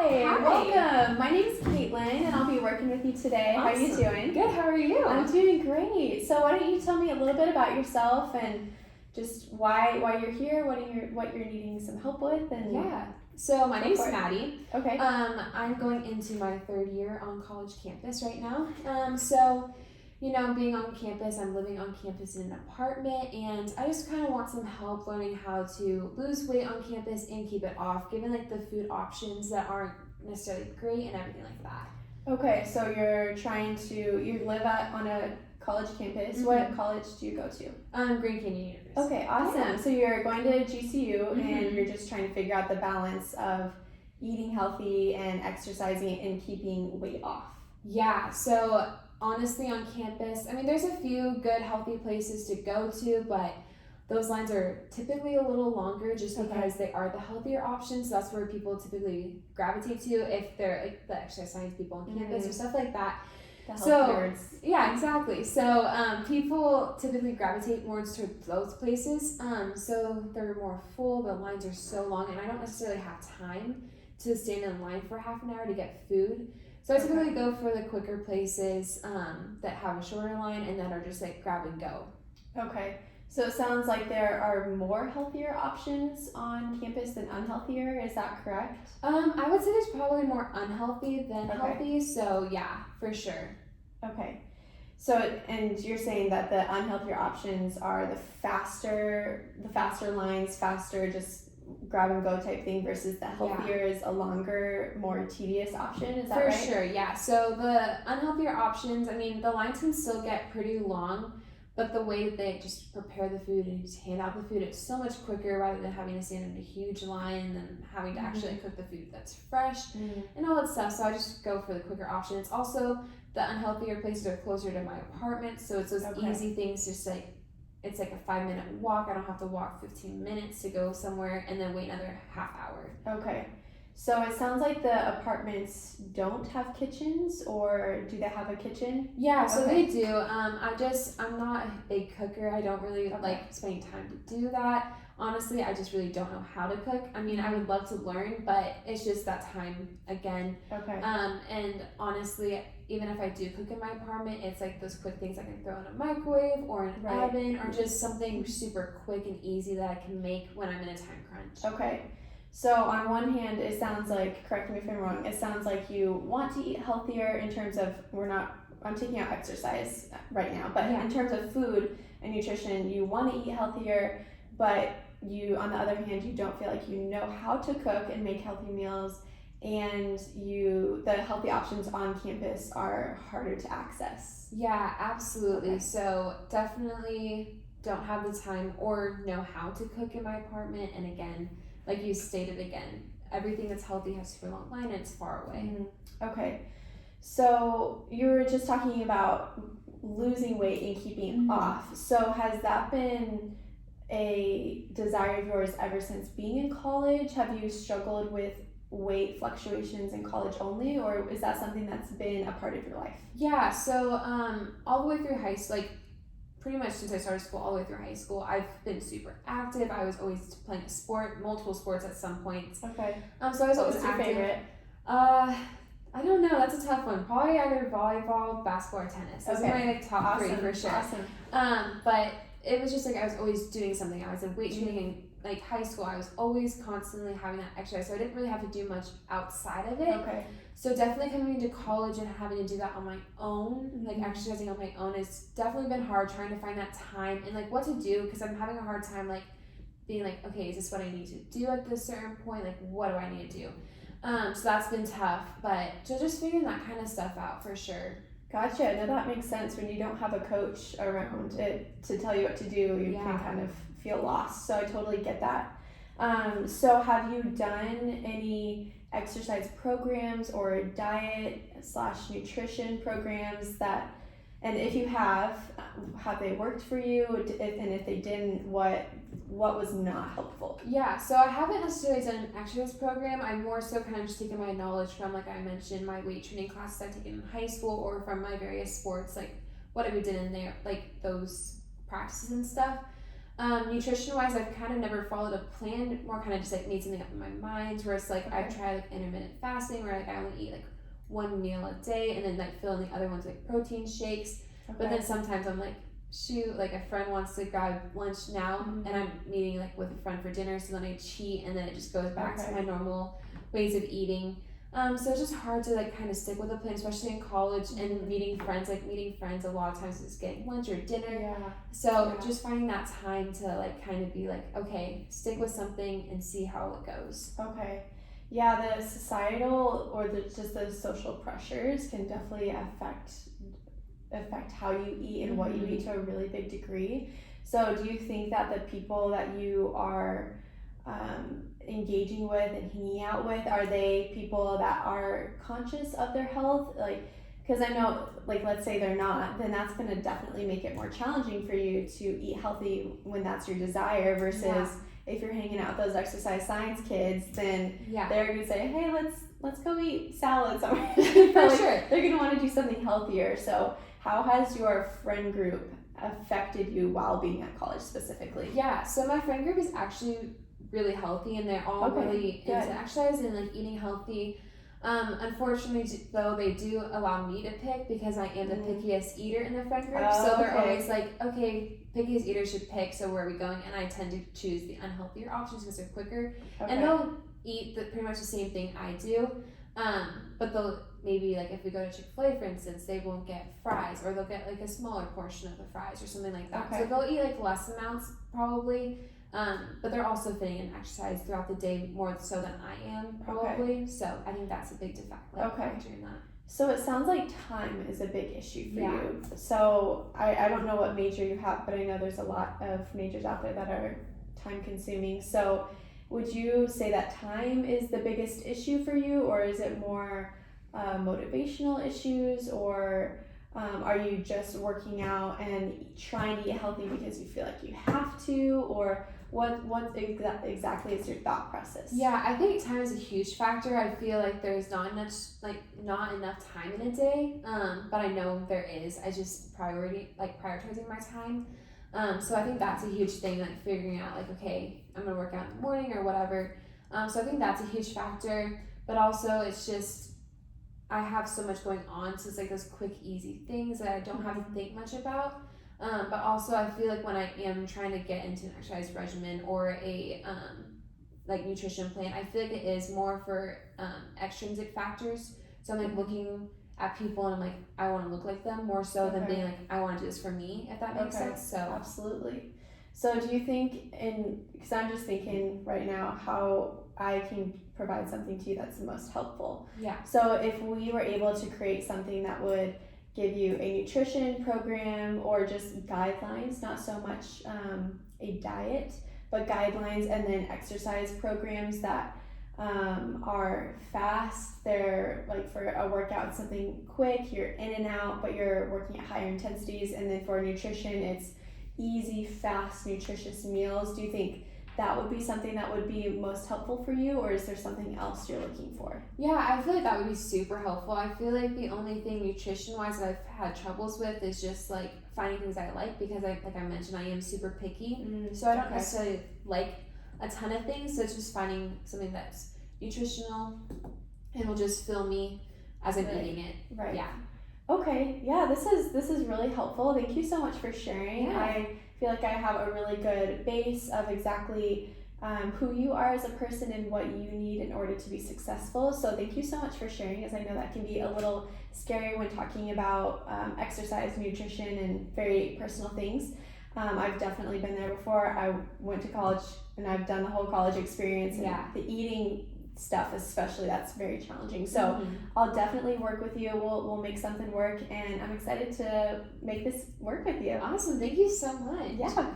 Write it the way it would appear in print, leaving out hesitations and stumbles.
Hi, Hi. welcome. My name is Caitlin, and I'll be working with you today. Awesome. How are you doing? Good, how are you? I'm doing great. So why don't you tell me a little bit about yourself and just why you're here, what you're needing some help with, and Yeah. So my name's for it. Maddie. Okay. I'm going into my third year on college campus right now. So, being on campus, I'm living on campus in an apartment, and I just kind of want some help learning how to lose weight on campus and keep it off, given like the food options that aren't necessarily great and everything like that. Okay, so you live on a college campus. Mm-hmm. What college do you go to? Grand Canyon University. Okay, awesome. Yeah. So you're going to GCU, Mm-hmm. and you're just trying to figure out the balance of eating healthy and exercising and keeping weight off. Yeah, so honestly on campus, there's a few good healthy places to go to, but those lines are typically a little longer just because they are the healthier options. So that's where people typically gravitate to if they're like the exercise science people on campus or stuff like that. The health nerds. Yeah, exactly. So people typically gravitate more towards those places. So they're more full, the lines are so long, and I don't necessarily have time to stand in line for half an hour to get food. So I typically go for the quicker places that have a shorter line and that are just like grab and go. Okay. So it sounds like there are more healthier options on campus than unhealthier. Is that correct? I would say there's probably more unhealthy than healthy. So yeah, for sure. Okay. So and you're saying that the unhealthier options are the faster lines, faster just grab and go type thing versus the healthier is a longer, more tedious option. Is that right? For sure, yeah. So the unhealthier options, the lines can still get pretty long, but the way that they just prepare the food and just hand out the food, it's so much quicker rather than having to stand in a huge line and having to actually cook the food that's fresh and all that stuff. So I just go for the quicker option. It's also the unhealthier places are closer to my apartment, so it's those easy things, just like it's like a 5-minute walk. I don't have to walk 15 minutes to go somewhere and then wait another half hour. Okay. So it sounds like the apartments don't have kitchens, or do they have a kitchen? Yeah, so they do. I'm not a big cooker. I don't really like spending time to do that. Honestly, I just really don't know how to cook. I would love to learn, but it's just that time again. Okay. And honestly, even if I do cook in my apartment, it's like those quick things I can throw in a microwave or an oven, or just something super quick and easy that I can make when I'm in a time crunch. Okay. So on one hand, it sounds like, correct me if I'm wrong, it sounds like you want to eat healthier in terms of, I'm taking out exercise right now, but in terms of food and nutrition, you want to eat healthier, but you, on the other hand, you don't feel like you know how to cook and make healthy meals, and the healthy options on campus are harder to access. Yeah, absolutely. Okay. So definitely don't have the time or know how to cook in my apartment, and again, like you stated again, everything that's healthy has super long line and it's far away. Okay. So you were just talking about losing weight and keeping off. So has that been a desire of yours ever since being in college? Have you struggled with weight fluctuations in college only, or is that something that's been a part of your life? Yeah, so all the way through high school, like pretty much since I started school all the way through high school, I've been super active. I was always playing a sport, multiple sports at some points. Okay. So I was always active. What's your favorite? I don't know. That's a tough one. Probably either volleyball, basketball, or tennis. Those are my top three for sure. Awesome. But it was just like I was always doing something. I was in weight training in like high school. I was always constantly having that exercise, so I didn't really have to do much outside of it. Okay. So definitely coming into college and having to do that on my own, like exercising on my own, has definitely been hard, trying to find that time and like what to do, because I'm having a hard time like being like, okay, is this what I need to do at this certain point? Like, what do I need to do? So that's been tough, but just figuring that kind of stuff out for sure. Gotcha. No, that makes sense. When you don't have a coach around to tell you what to do, you can kind of feel lost. So I totally get that. So have you done any exercise programs or diet/nutrition programs and if you have they worked for you? And if they didn't, what was not helpful? Yeah, so I haven't necessarily done an exercise program. I'm more so kind of just taking my knowledge from, like I mentioned, my weight training classes I've taken in high school, or from my various sports, like whatever we did in there, like those practices and stuff. Nutrition wise, I've kind of never followed a plan, more kind of just like made something up in my mind, where it's like I've tried like intermittent fasting, where like I only eat like one meal a day and then like fill in the other ones like protein shakes. But then sometimes I'm like, shoot, like a friend wants to grab lunch now and I'm meeting like with a friend for dinner, so then I cheat and then it just goes back to my normal ways of eating. So it's just hard to like kind of stick with a plan, especially in college and meeting friends. Like meeting friends a lot of times is getting lunch or dinner. So just finding that time to like kind of be like, okay, stick with something and see how it goes. Okay. Yeah, the societal or just the social pressures can definitely affect how you eat and what you eat to a really big degree. So do you think that the people that you are engaging with and hanging out with, are they people that are conscious of their health? Like, because I know, like, let's say they're not, then that's going to definitely make it more challenging for you to eat healthy when that's your desire, versus if you're hanging out with those exercise science kids, then they're going to say, hey, let's go eat salad somewhere. For sure. They're going to want to do something healthier. So how has your friend group affected you while being at college specifically? Yeah, so my friend group is actually really healthy, and they're all really into exercise and like eating healthy. Unfortunately, though, they do allow me to pick because I am the pickiest eater in the friend group. So they're always like, okay, pickiest eater should pick, so where are we going? And I tend to choose the unhealthier options because they're quicker. And they'll eat pretty much the same thing I do. But they'll maybe, like, if we go to Chick-fil-A, for instance, they won't get fries, or they'll get like a smaller portion of the fries or something like that. So they'll eat like less amounts probably. But they're also fitting in exercise throughout the day more so than I am probably. So I think that's a big factor in that. So it sounds like time is a big issue for you. So I don't know what major you have, but I know there's a lot of majors out there that are time consuming. So would you say that time is the biggest issue for you, or is it more motivational issues, or are you just working out and trying to eat healthy because you feel like you have to, or what exactly is your thought process? Yeah, I think time is a huge factor. I feel like there's not enough time in a day, but I know there is. I just prioritizing my time. So I think that's a huge thing, like figuring out like, okay, I'm gonna work out in the morning or whatever. So I think that's a huge factor, but also it's just I have so much going on, so it's like those quick, easy things that I don't have to think much about. But also I feel like when I am trying to get into an exercise regimen or a like nutrition plan, I feel like it is more for extrinsic factors. So I'm like looking at people and I'm like, I want to look like them more so than being like, I want to do this for me, if that makes sense. So absolutely. So do you think, because I'm just thinking right now how I can provide something to you that's the most helpful. Yeah. So if we were able to create something that would give you a nutrition program or just guidelines, not so much a diet, but guidelines, and then exercise programs that are fast. They're like for a workout, something quick, you're in and out, but you're working at higher intensities. And then for nutrition, it's easy, fast, nutritious meals. Do you think that would be something that would be most helpful for you, or is there something else you're looking for? Yeah, I feel like that would be super helpful. I feel like the only thing nutrition-wise that I've had troubles with is just like finding things I like, because like I mentioned, I am super picky. So I don't necessarily like a ton of things, so it's just finding something that's nutritional and will just fill me as I'm eating it. Right. Yeah. Okay. Yeah, this is really helpful. Thank you so much for sharing. Yeah. I feel like I have a really good base of exactly who you are as a person and what you need in order to be successful. So thank you so much for sharing, as I know that can be a little scary when talking about exercise, nutrition, and very personal things. I've definitely been there before. I went to college and I've done the whole college experience, and the eating stuff especially, that's very challenging. So I'll definitely work with you. We'll make something work, and I'm excited to make this work with you. Awesome. Thank you so much. Yeah, of course.